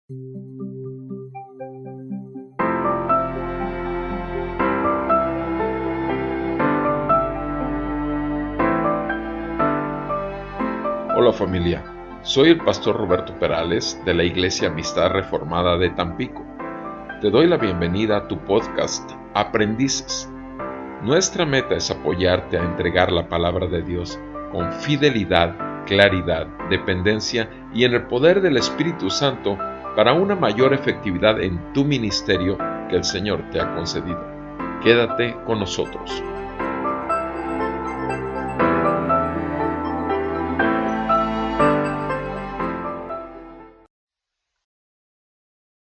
Hola familia, soy el pastor Roberto Perales de la Iglesia Amistad Reformada de Tampico. Te doy la bienvenida a tu podcast Aprendices. Nuestra meta es apoyarte a entregar la palabra de Dios con fidelidad, claridad, dependencia y en el poder del Espíritu Santo para una mayor efectividad en tu ministerio que el Señor te ha concedido. Quédate con nosotros.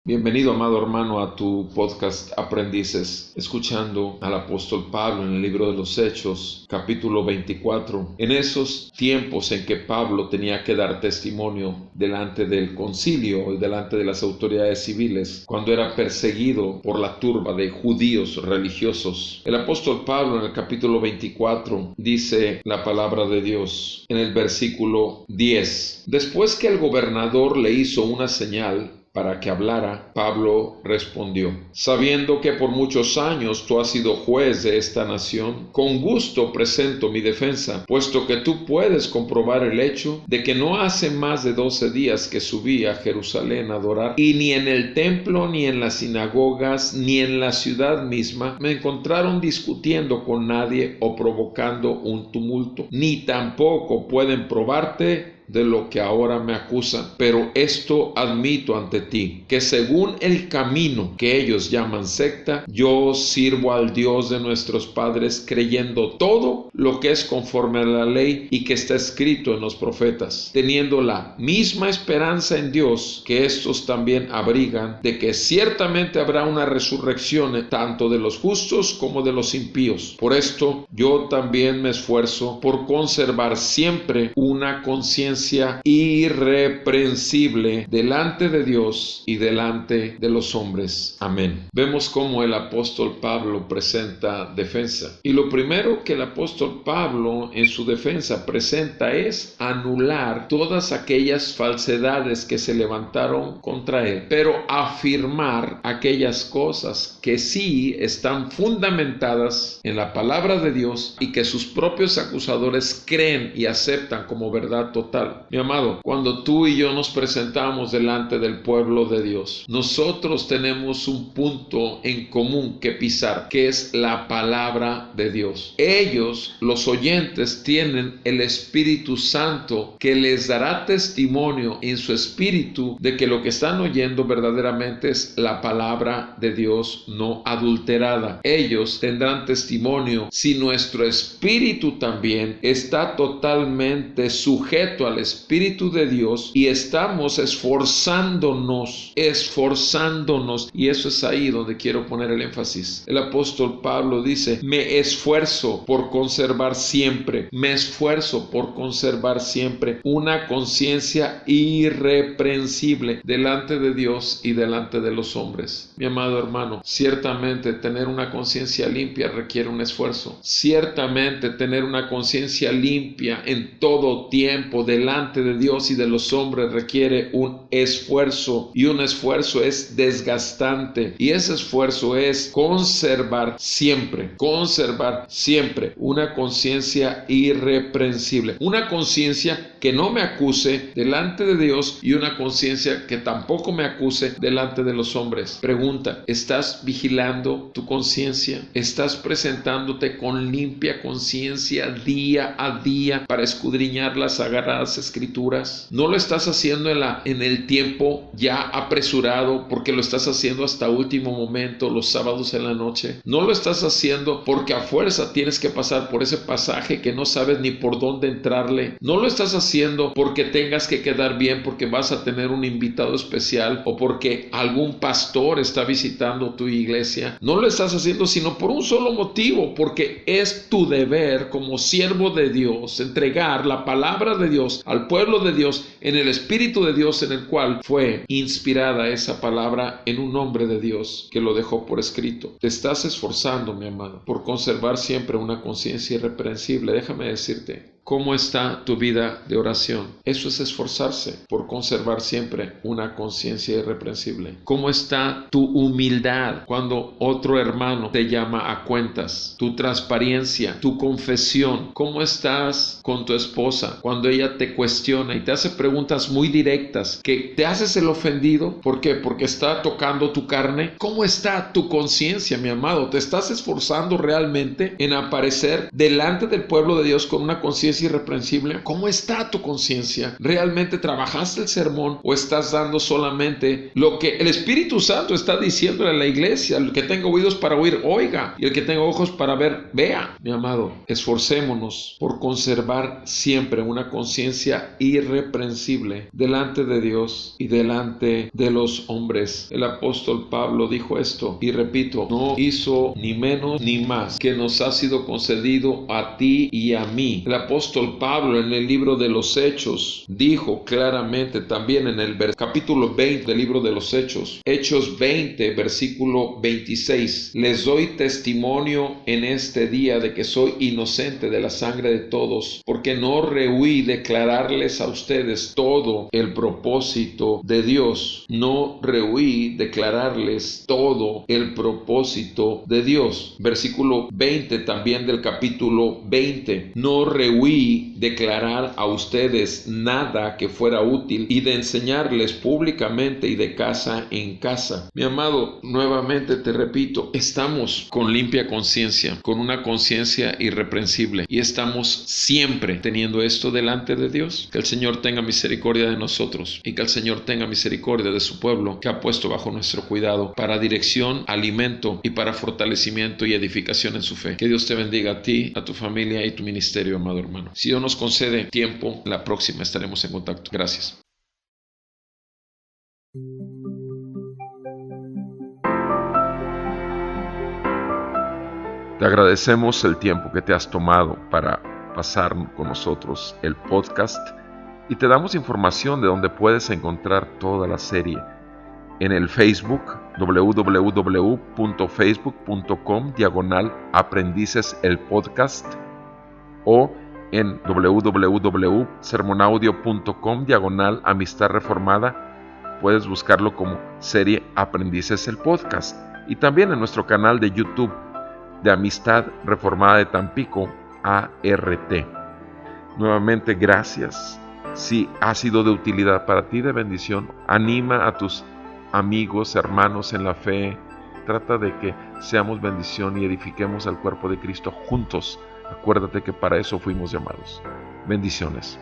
Bienvenido, amado hermano, a tu podcast Aprendices, escuchando al apóstol Pablo en el libro de los Hechos, capítulo 24. En esos tiempos en que Pablo tenía que dar testimonio delante del concilio y delante de las autoridades civiles, cuando era perseguido por la turba de judíos religiosos, el apóstol Pablo en el capítulo 24 dice la palabra de Dios en el versículo 10. Después que el gobernador le hizo una señal para que hablara, Pablo respondió: sabiendo que por muchos años tú has sido juez de esta nación, con gusto presento mi defensa, puesto que tú puedes comprobar el hecho de que no hace más de 12 días que subí a Jerusalén a adorar, y ni en el templo, ni en las sinagogas, ni en la ciudad misma me encontraron discutiendo con nadie o provocando un tumulto, ni tampoco pueden probarte de lo que ahora me acusan. Pero esto admito ante ti, que según el camino que ellos llaman secta, yo sirvo al Dios de nuestros padres, creyendo todo lo que es conforme a la ley y que está escrito en los profetas, teniendo la misma esperanza en Dios que estos también abrigan, de que ciertamente habrá una resurrección tanto de los justos como de los impíos. Por esto yo también me esfuerzo por conservar siempre una conciencia irreprensible delante de Dios y delante de los hombres. Amén. Vemos cómo el apóstol Pablo presenta defensa. Y lo primero que el apóstol Pablo en su defensa presenta es anular todas aquellas falsedades que se levantaron contra él, pero afirmar aquellas cosas que sí están fundamentadas en la palabra de Dios y que sus propios acusadores creen y aceptan como verdad total. Mi amado, cuando tú y yo nos presentamos delante del pueblo de Dios, nosotros tenemos un punto en común que pisar, que es la palabra de Dios. Ellos, los oyentes, tienen el Espíritu Santo que les dará testimonio en su espíritu de que lo que están oyendo verdaderamente es la palabra de Dios no adulterada. Ellos tendrán testimonio si nuestro espíritu también está totalmente sujeto al Espíritu de Dios y estamos esforzándonos, y eso es ahí donde quiero poner el énfasis. El apóstol Pablo dice: me esfuerzo por conservar siempre una conciencia irreprensible delante de Dios y delante de los hombres. Mi amado hermano, ciertamente tener una conciencia limpia requiere un esfuerzo. Ciertamente tener una conciencia limpia en todo tiempo delante de Dios y de los hombres requiere un esfuerzo, y un esfuerzo es desgastante, y ese esfuerzo es conservar siempre una conciencia irreprensible, una conciencia que no me acuse delante de Dios y una conciencia que tampoco me acuse delante de los hombres. Pregunta: ¿estás vigilando tu conciencia? ¿Estás presentándote con limpia conciencia día a día para escudriñar las sagradas escrituras? ¿No lo estás haciendo en el tiempo ya apresurado porque lo estás haciendo hasta último momento los sábados en la noche? ¿No lo estás haciendo porque a fuerza tienes que pasar por ese pasaje que no sabes ni por dónde entrarle? ¿No lo estás haciendo porque tengas que quedar bien porque vas a tener un invitado especial o porque algún pastor está visitando tu iglesia? No lo estás haciendo sino por un solo motivo, porque es tu deber como siervo de Dios entregar la palabra de Dios al pueblo de Dios en el Espíritu de Dios, en el cual fue inspirada esa palabra en un hombre de Dios que lo dejó por escrito. Te estás esforzando, mi amado, por conservar siempre una conciencia irreprensible. Déjame decirte, ¿Cómo está tu vida de oración? Eso es esforzarse por conservar siempre una conciencia irreprensible. ¿Cómo está tu humildad cuando otro hermano te llama a cuentas? Tu transparencia, tu confesión. ¿Cómo estás con tu esposa cuando ella te cuestiona y te hace preguntas muy directas que te haces el ofendido? ¿Por qué? Porque está tocando tu carne. ¿Cómo está tu conciencia, mi amado? ¿Te estás esforzando realmente en aparecer delante del pueblo de Dios con una conciencia irreprensible? ¿Cómo está tu conciencia? ¿Realmente trabajaste el sermón o estás dando solamente lo que el Espíritu Santo está diciéndole a la iglesia? El que tenga oídos para oír, oiga, y el que tenga ojos para ver, vea. Mi amado, esforcémonos por conservar siempre una conciencia irreprensible delante de Dios y delante de los hombres. El apóstol Pablo dijo esto, y repito, no hizo ni menos ni más que nos ha sido concedido a ti y a mí. El apóstol Pablo en el libro de los Hechos dijo claramente también en el capítulo 20 del libro de los Hechos, Hechos 20, versículo 26, les doy testimonio en este día de que soy inocente de la sangre de todos, porque no rehuí declararles a ustedes todo el propósito de Dios. No rehuí declararles todo el propósito de Dios. Versículo 20 también del capítulo 20. No rehuí declarar a ustedes nada que fuera útil y de enseñarles públicamente y de casa en casa. Mi amado, nuevamente te repito, estamos con limpia conciencia, con una conciencia irreprensible y estamos siempre teniendo esto delante de Dios. Que el Señor tenga misericordia de nosotros y que el Señor tenga misericordia de su pueblo que ha puesto bajo nuestro cuidado para dirección, alimento y para fortalecimiento y edificación en su fe. Que Dios te bendiga a ti, a tu familia y tu ministerio, amado hermano. Si Dios nos concede tiempo, la próxima estaremos en contacto. Gracias. Te agradecemos el tiempo que te has tomado para pasar con nosotros el podcast y te damos información de donde puedes encontrar toda la serie en el Facebook www.facebook.com/aprendices el podcast o en www.sermonaudio.com/amistad reformada. Puedes buscarlo como serie Aprendices el podcast y también en nuestro canal de YouTube de Amistad Reformada de Tampico, ART. Nuevamente, gracias. Si ha sido de utilidad para ti, de bendición, anima a tus amigos, hermanos en la fe. Trata de que seamos bendición y edifiquemos al cuerpo de Cristo juntos. Acuérdate que para eso fuimos llamados. Bendiciones.